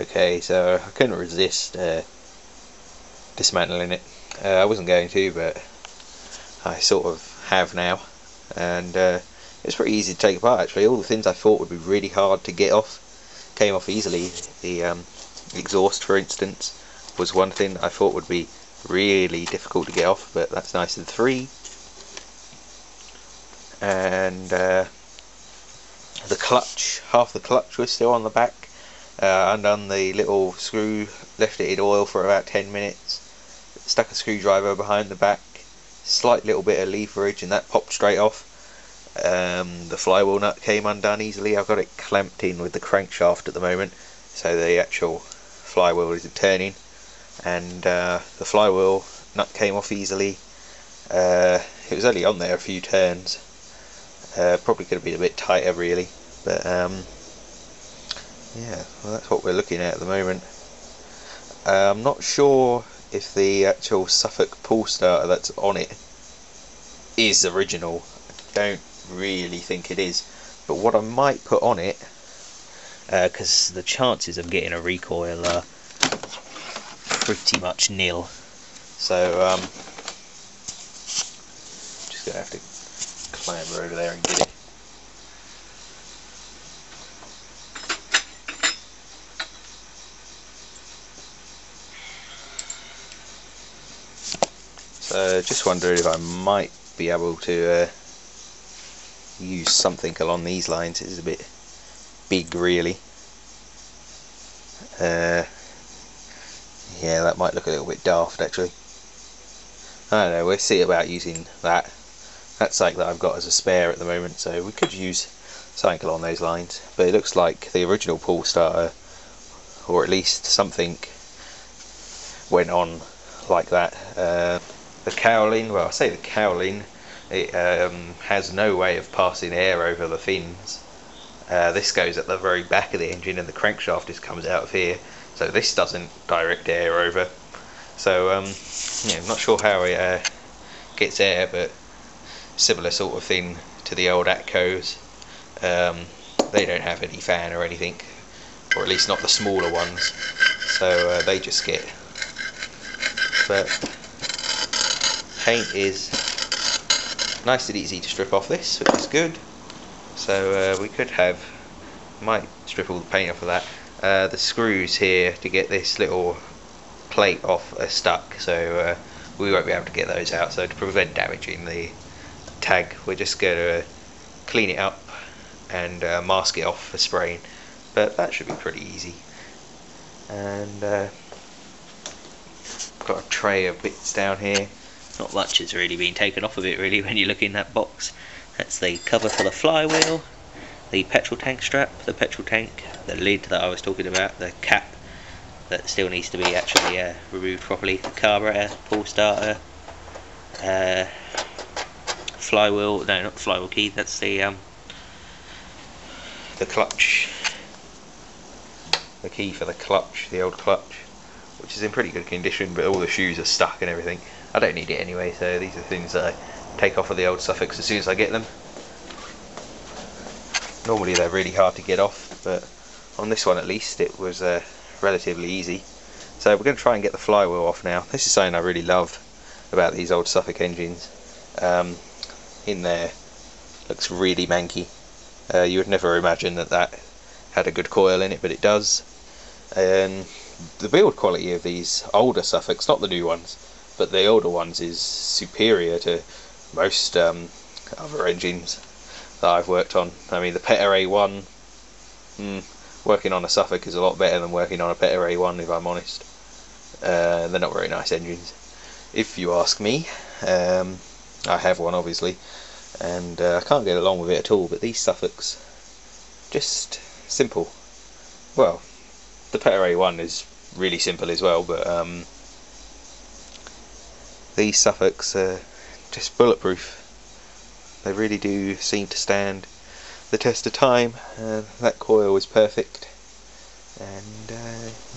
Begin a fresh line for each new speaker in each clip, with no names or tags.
okay, so I couldn't resist dismantling it. I wasn't going to, but I sort of have now, and it's pretty easy to take apart actually. All the things I thought would be really hard to get off came off easily. The exhaust, for instance, was one thing I thought would be really difficult to get off, but that's nice and free. And the clutch, half the clutch was still on the back. Undone the little screw, left it in oil for about 10 minutes, stuck a screwdriver behind the back, slight little bit of leverage, and that popped straight off. The flywheel nut came undone easily. I've got it clamped in with the crankshaft at the moment, so the actual flywheel isn't turning, and the flywheel nut came off easily. It was only on there a few turns. Probably could have been a bit tighter really, but yeah, well, that's what we're looking at the moment. I'm not sure if the actual Suffolk pull starter that's on it is original. I don't really think it is, but what I might put on it, because the chances of getting a recoil are pretty much nil, so just gonna have to clamber over there and get it. So just wondering if I might be able to use something along these lines. It is a bit big really. Yeah, that might look a little bit daft actually. I don't know, we'll see about using that. That's something that I've got as a spare at the moment, so we could use something along those lines. But it looks like the original pull starter, or at least something, went on like that. The cowling, well I say the cowling, it has no way of passing air over the fins. This goes at the very back of the engine, and the crankshaft just comes out of here, so this doesn't direct air over. So yeah, I'm not sure how it gets air, but similar sort of thing to the old Atcos. They don't have any fan or anything, or at least not the smaller ones, so they just get. But paint is nice and easy to strip off this, which is good. So we could might strip all the paint off of that. The screws here to get this little plate off are stuck, so we won't be able to get those out. So to prevent damaging the tag, we're just going to clean it up and mask it off for spraying, but that should be pretty easy. And got a tray of bits down here. Not much has really been taken off of it really when you look in that box. That's the cover for the flywheel, the petrol tank strap, the petrol tank, the lid that I was talking about, the cap that still needs to be actually removed properly, the carburetor, pull starter, flywheel, no not the flywheel key, that's the clutch, the key for the clutch, the old clutch, which is in pretty good condition, but all the shoes are stuck and everything. I don't need it anyway, so these are things that I take off of the old Suffolks as soon as I get them. Normally they're really hard to get off, but on this one at least it was relatively easy. So we're going to try and get the flywheel off now. This is something I really love about these old Suffolk engines. In there, looks really manky. You would never imagine that that had a good coil in it, but it does. And the build quality of these older Suffolks, not the new ones, but the older ones, is superior to most other engines that I've worked on. I mean, the Peta A1, working on a Suffolk is a lot better than working on a Peta A1, if I'm honest. They're not very nice engines, if you ask me. I have one obviously, and I can't get along with it at all, but these Suffolks, just simple. Well, the Peta A1 is really simple as well, but these Suffolks are just bulletproof. They really do seem to stand the test of time. That coil is perfect, and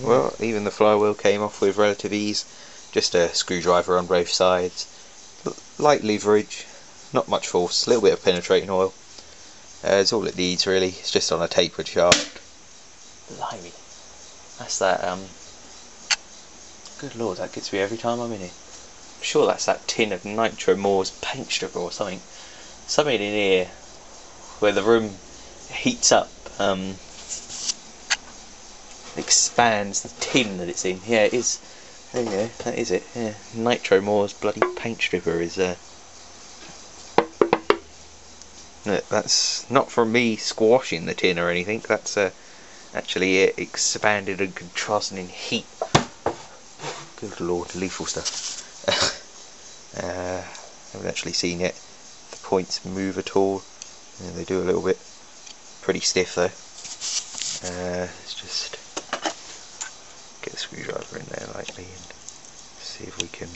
well, even the flywheel came off with relative ease. Just a screwdriver on both sides, light leverage, not much force, a little bit of penetrating oil. It's all it needs really. It's just on a tapered shaft. Blimey, That's that, good lord, that gets me every time I'm in here. I'm sure that's that tin of Nitro Moore's paint stripper or something. Something in here where the room heats up, expands the tin that it's in. Yeah, it is. There you go, that is it. Yeah, Nitro Moore's bloody paint stripper is, that's not from me squashing the tin or anything, that's actually it expanded and contrasted in heat. Good lord, lethal stuff. Haven't actually seen it. The points move at all. Yeah, they do a little bit. Pretty stiff though. Let's just get the screwdriver in there lightly and see if we can.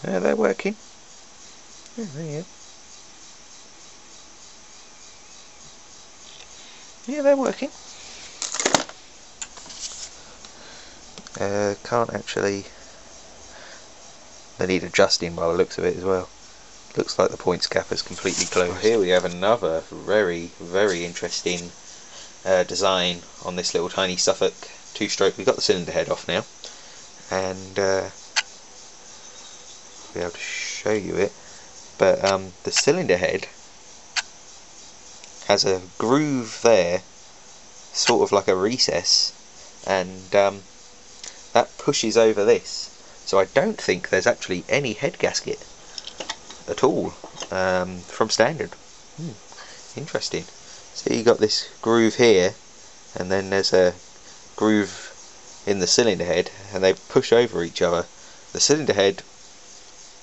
They're working. Yeah, there you go. Yeah, they're working. Can't actually. They need adjusting by the looks of it as well. Looks like the points cap is completely closed. Here we have another very, very interesting design on this little tiny Suffolk two-stroke. We've got the cylinder head off now, and I'll be able to show you it. But the cylinder head has a groove there, sort of like a recess, and that pushes over this. So I don't think there's actually any head gasket at all from standard. Interesting. So you got this groove here, and then there's a groove in the cylinder head, and they push over each other. The cylinder head,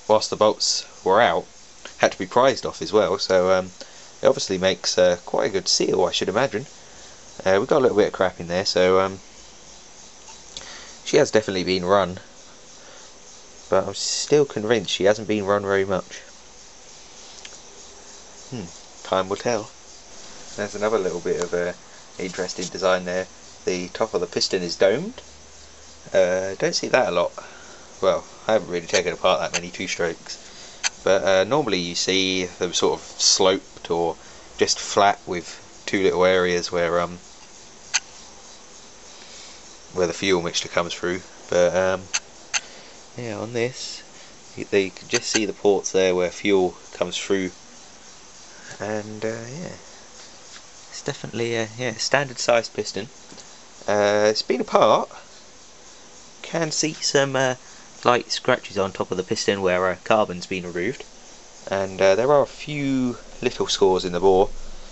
whilst the bolts were out, had to be prized off as well, so it obviously makes quite a good seal, I should imagine. We've got a little bit of crap in there, so she has definitely been run, but I'm still convinced she hasn't been run very much. Time will tell. There's another little bit of interesting design there. The top of the piston is domed. Don't see that a lot. Well, I haven't really taken apart that many two-strokes, but normally you see them sort of sloped or just flat with two little areas where the fuel mixture comes through. But yeah, on this you can just see the ports there where fuel comes through, and yeah, it's definitely a standard sized piston. It's been apart. Can see some light scratches on top of the piston where carbon's been removed, and there are a few little scores in the bore,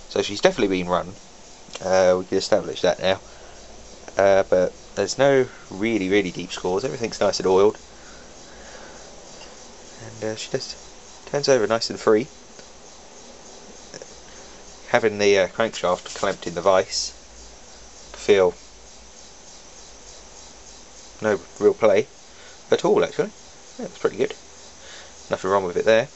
so she's definitely been run. We can establish that now, but there's no really deep scores. Everything's nice and oiled, and she just turns over nice and free. Having the crankshaft clamped in the vise, feel no real play at all actually. Yeah, it's pretty good. Nothing wrong with it there.